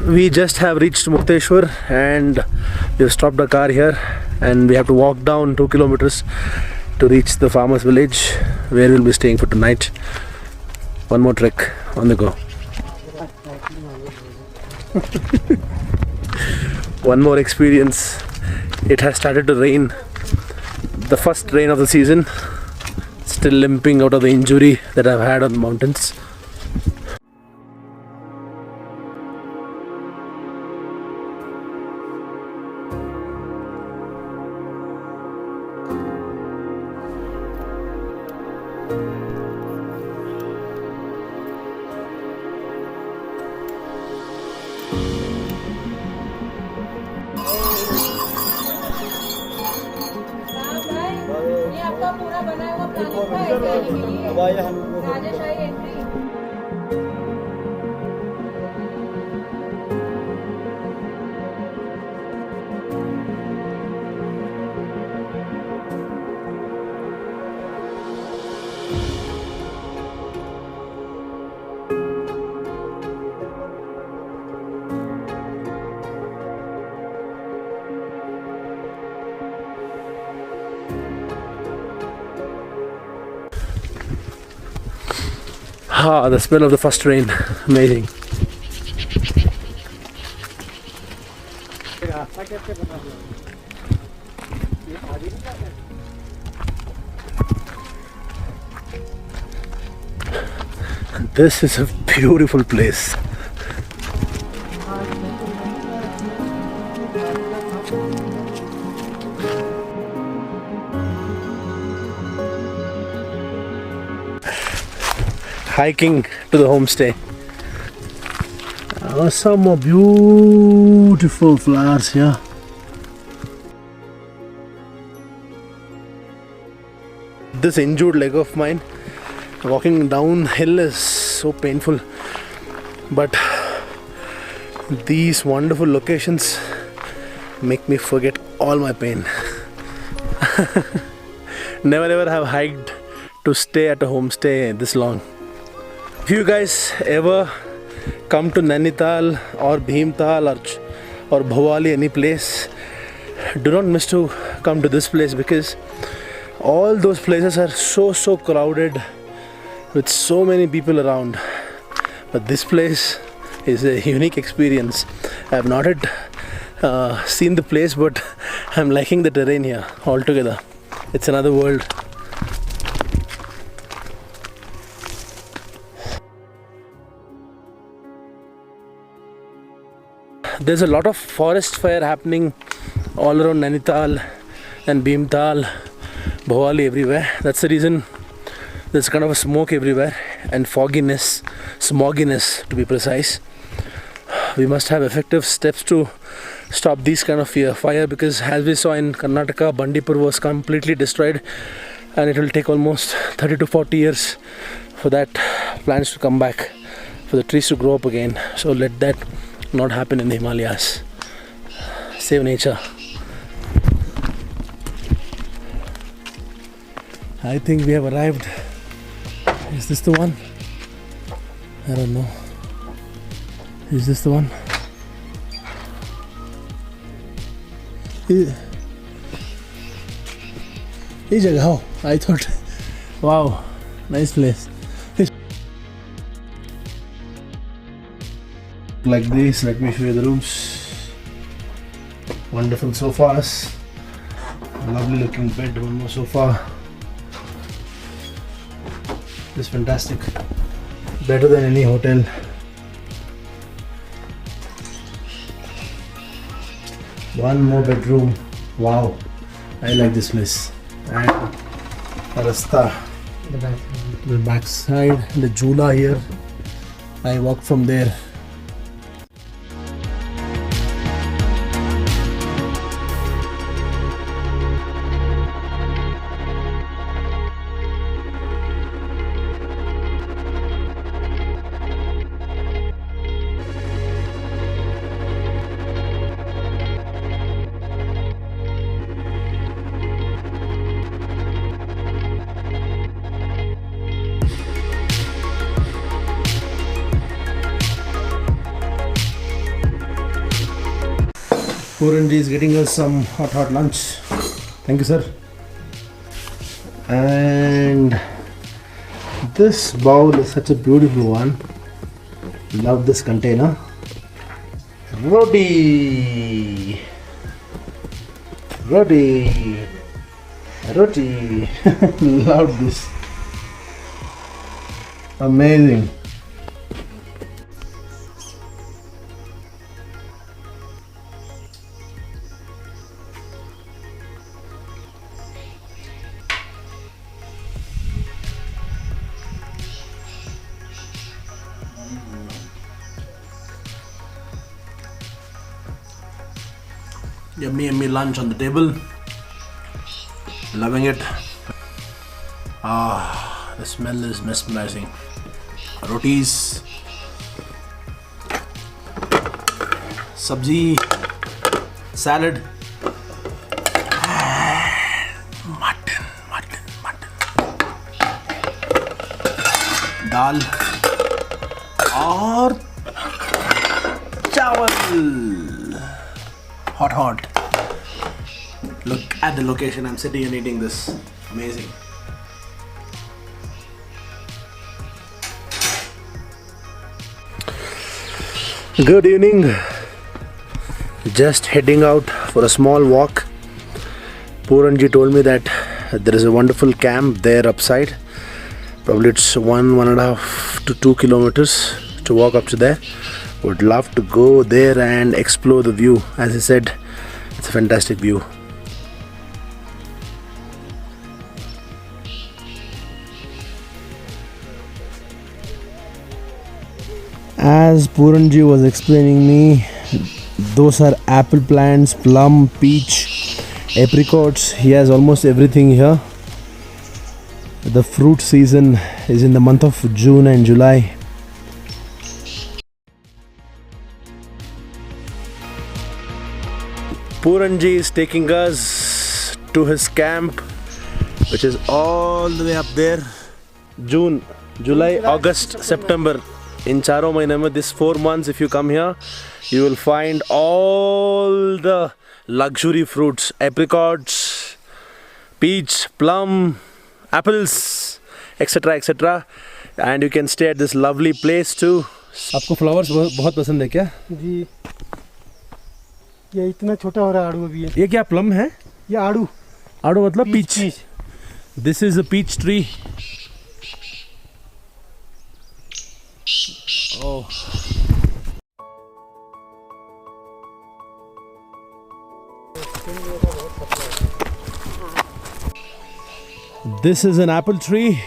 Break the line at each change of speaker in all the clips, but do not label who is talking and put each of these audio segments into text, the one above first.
We just have reached Mukteshwar and we've stopped our car here and we have to walk down 2 kilometers to reach the farmer's village where we'll be staying for tonight. One more trek on the go. One more experience. It has started to rain. The first rain of the season. Still limping out of the injury that I've had on the mountains.
ये आपका पूरा बना हुआ planning है जाने के लिए राजशाही entry
Ah, the smell of the first rain. Amazing. This is a beautiful place. Hiking to the homestay. Some more beautiful flowers here. This injured leg of mine, walking downhill is so painful, but these wonderful locations make me forget all my pain. Never ever have hiked to stay at a homestay this long. If you guys ever come to Nainital or Bhimtal or Bhawali, any place, do not miss to come to this place because all those places are so crowded with so many people around. But this place is a unique experience. I have not yet seen the place, but I'm liking the terrain here altogether. It's another world. There's a lot of forest fire happening all around Nainital and Bhimtal, Bhawali, everywhere. That's the reason there's kind of a smoke everywhere and fogginess, smogginess to be precise. We must have effective steps to stop these kind of fire because as we saw in Karnataka, Bandipur was completely destroyed and it will take almost 30 to 40 years for that plants to come back, for the trees to grow up again. So let that not happen in the Himalayas. Save nature. I think we have arrived. Is this the one? I don't know. Is this the one? Is jagah? Oh, I thought. Wow, nice place. Like this, let me show you the rooms. Wonderful sofas, lovely looking bed, one more sofa. This is fantastic, better than any hotel. One more bedroom. Wow, I like this place. And a rasta, the back side, the jula here. I walk from there. Puranji is getting us some hot lunch. Thank you, sir. And this bowl is such a beautiful one. Love this container. Roti. Love this. Amazing. Yummy lunch on the table. Loving it. The smell is mesmerizing. Rotis, sabzi, salad, mutton, dal, और chawal. Hot. Look at the location. I'm sitting and eating this. Amazing. Good evening. Just heading out for a small walk. Puranji told me that there is a wonderful camp there upside. Probably it's 1.5 to 2 kilometers to walk up to there. Would love to go there and explore the view. As I said, it's a fantastic view. As Puranji was explaining me, those are apple plants, plum, peach, apricots. He has almost everything here. The fruit season is in the month of June and July. Puranji is taking us to his camp, which is all the way up there. June, July, August, September. In Charo Mahine, this 4 months, if you come here, you will find all the luxury fruits, apricots, peach, plum, apples, etc. And you can stay at this lovely place too. आपको flowers बहुत पसंद है क्या?
जी, ये इतना छोटा हो रहा है आड़ू अभी है।
ये क्या plum है?
ये आड़ू।
आड़ू मतलब peach. This is a peach tree. Oh. This is an apple tree.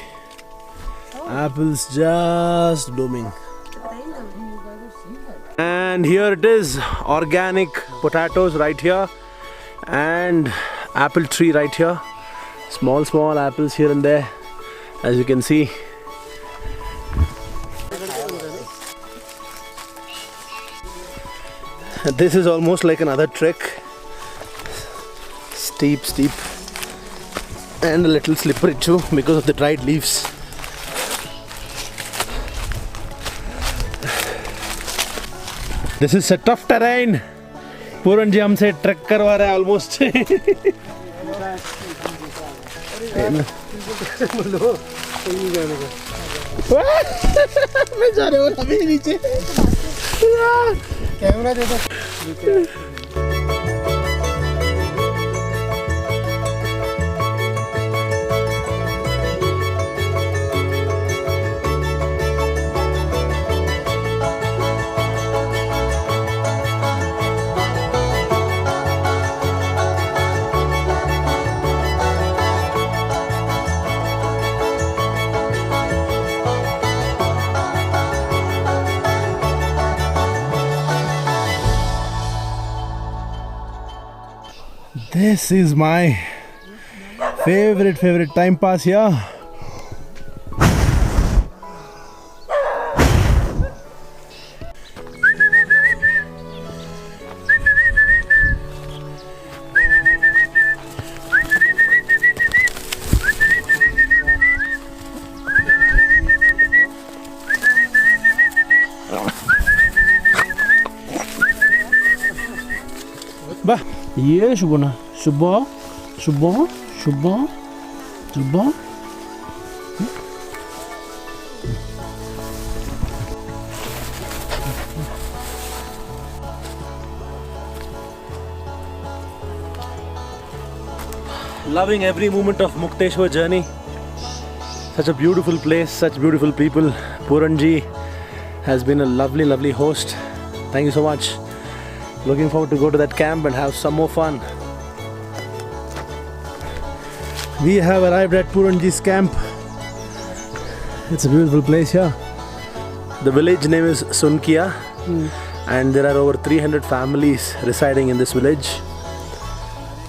Apples just blooming. And here it is, organic potatoes right here and apple tree right here. Small apples here and there, as you can see. This is almost like another trek. Steep and a little slippery too because of the dried leaves. This is a tough terrain. Puranji हमसे track करवा रहा है almost. मैं जा रहा हूँ अभी नीचे. कैमरा दे दो. This is my favorite time pass here. ये शुभना शुभ शुभ शुभ शुभ. Loving every moment of Mukteshwar journey. Such a beautiful place, such beautiful people. Puranji has been a lovely, lovely host. Thank you so much. Looking forward to go to that camp and have some more fun. We have arrived at Puranji's camp. It's a beautiful place here. The village name is Sunkia, and there are over 300 families residing in this village.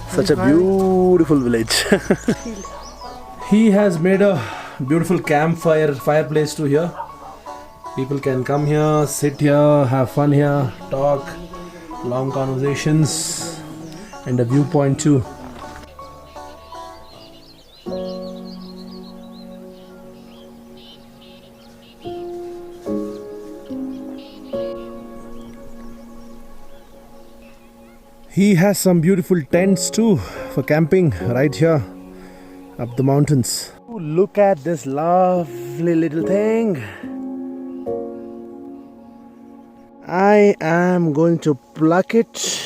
Such a beautiful village. He has made a beautiful fireplace too here. People can come here, sit here, have fun here, talk, long conversations, and a viewpoint too. He has some beautiful tents too for camping right here up the mountains. Look at this lovely little thing. I am going to pluck it.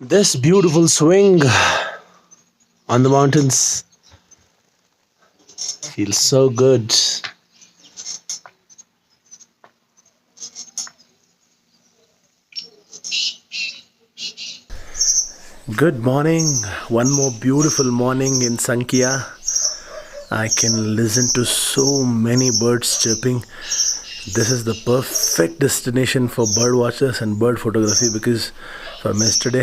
This beautiful swing on the mountains feels so good. Good morning. One more beautiful morning in Sankia. I can listen to so many birds chirping. This is the perfect destination for bird watchers and bird photography, because from yesterday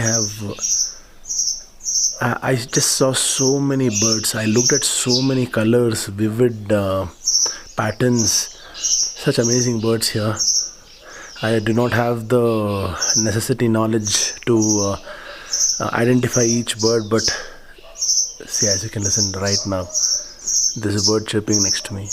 I just saw so many birds. I looked at so many colors, vivid patterns, such amazing birds here. I do not have the necessary knowledge to identify each bird, but see, as you can listen right now, there's a bird chirping next to me.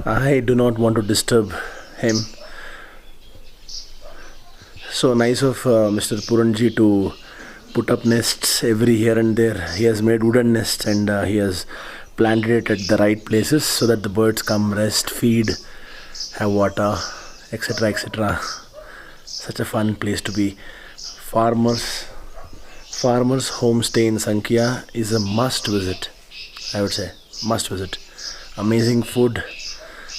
I do not want to disturb him. So nice of Mr. Puranji to put up nests every here and there. He has made wooden nests and he has planted it at the right places so that the birds come, rest, feed, have water, etc. etc. Such a fun place to be. Farmer's homestay in Sankia is a must visit. I would say. Must visit. Amazing food,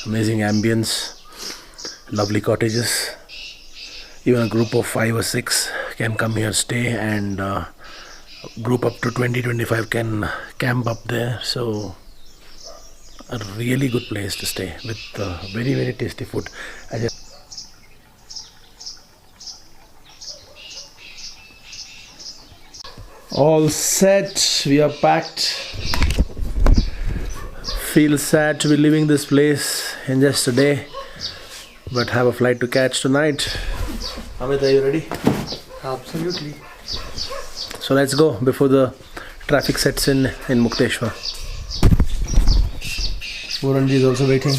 amazing ambience, lovely cottages. Even a group of 5 or 6 can come here, stay, and group up to 20-25 can camp up there. So a really good place to stay with very, very tasty food. All set, we are packed. Feel sad to be leaving this place in just a day, but have a flight to catch tonight. Amit, are you ready?
Absolutely.
So let's go before the traffic sets in Mukteshwar. Muranji is also waiting.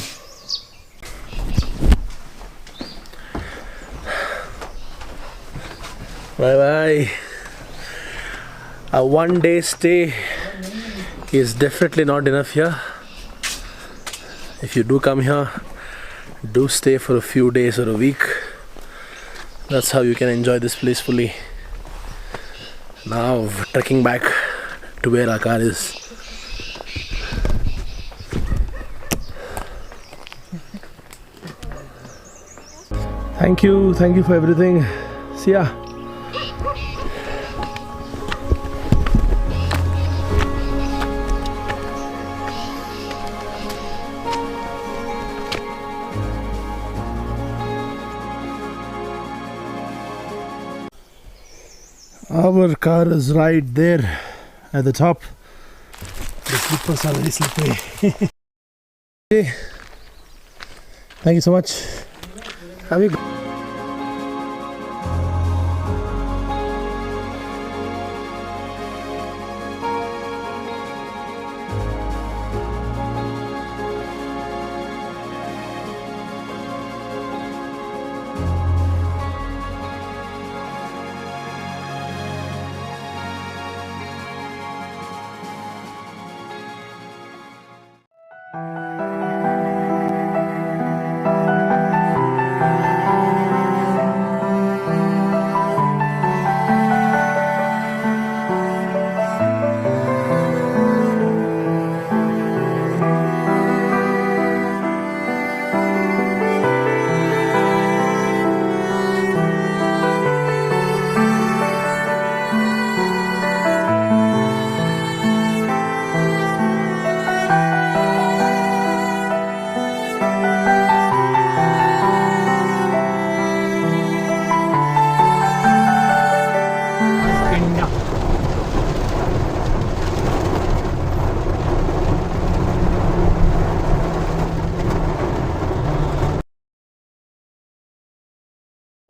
Bye bye. A 1 day stay is definitely not enough here. If you do come here, do stay for a few days or a week. That's how you can enjoy this place fully. Now trekking back to where our car is. Thank you for everything. See ya. Our car is right there at the top. The slippers are very slippery. Thank you so much. Have you?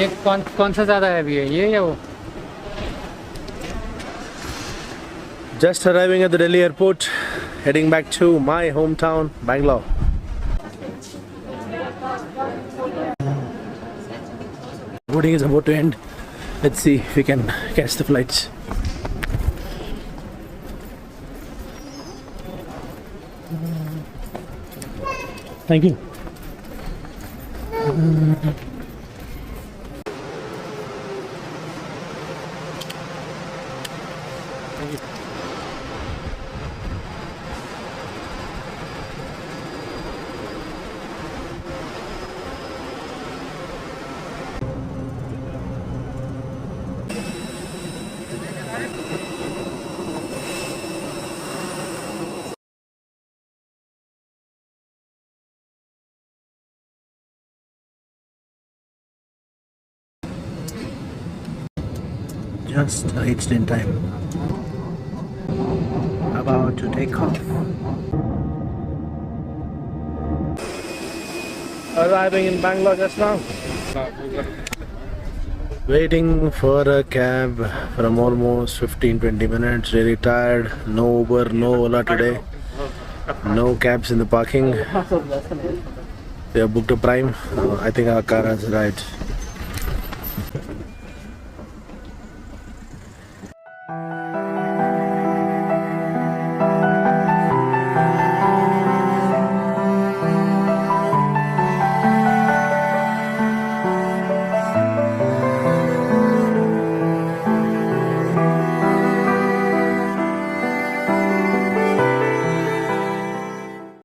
ये कौन सा ज़्यादा heavy है, ये या वो?
Just arriving at the Delhi airport, heading back to my hometown, Bangalore. Boarding is about to end. Let's see if we can catch the flights. Thank you. Just reached in time. About to take off. Arriving in Bangalore just now. Waiting for a cab from almost 15-20 minutes. Really tired. No Uber, no Ola today. No cabs in the parking. We have booked a Prime. I think our car has arrived.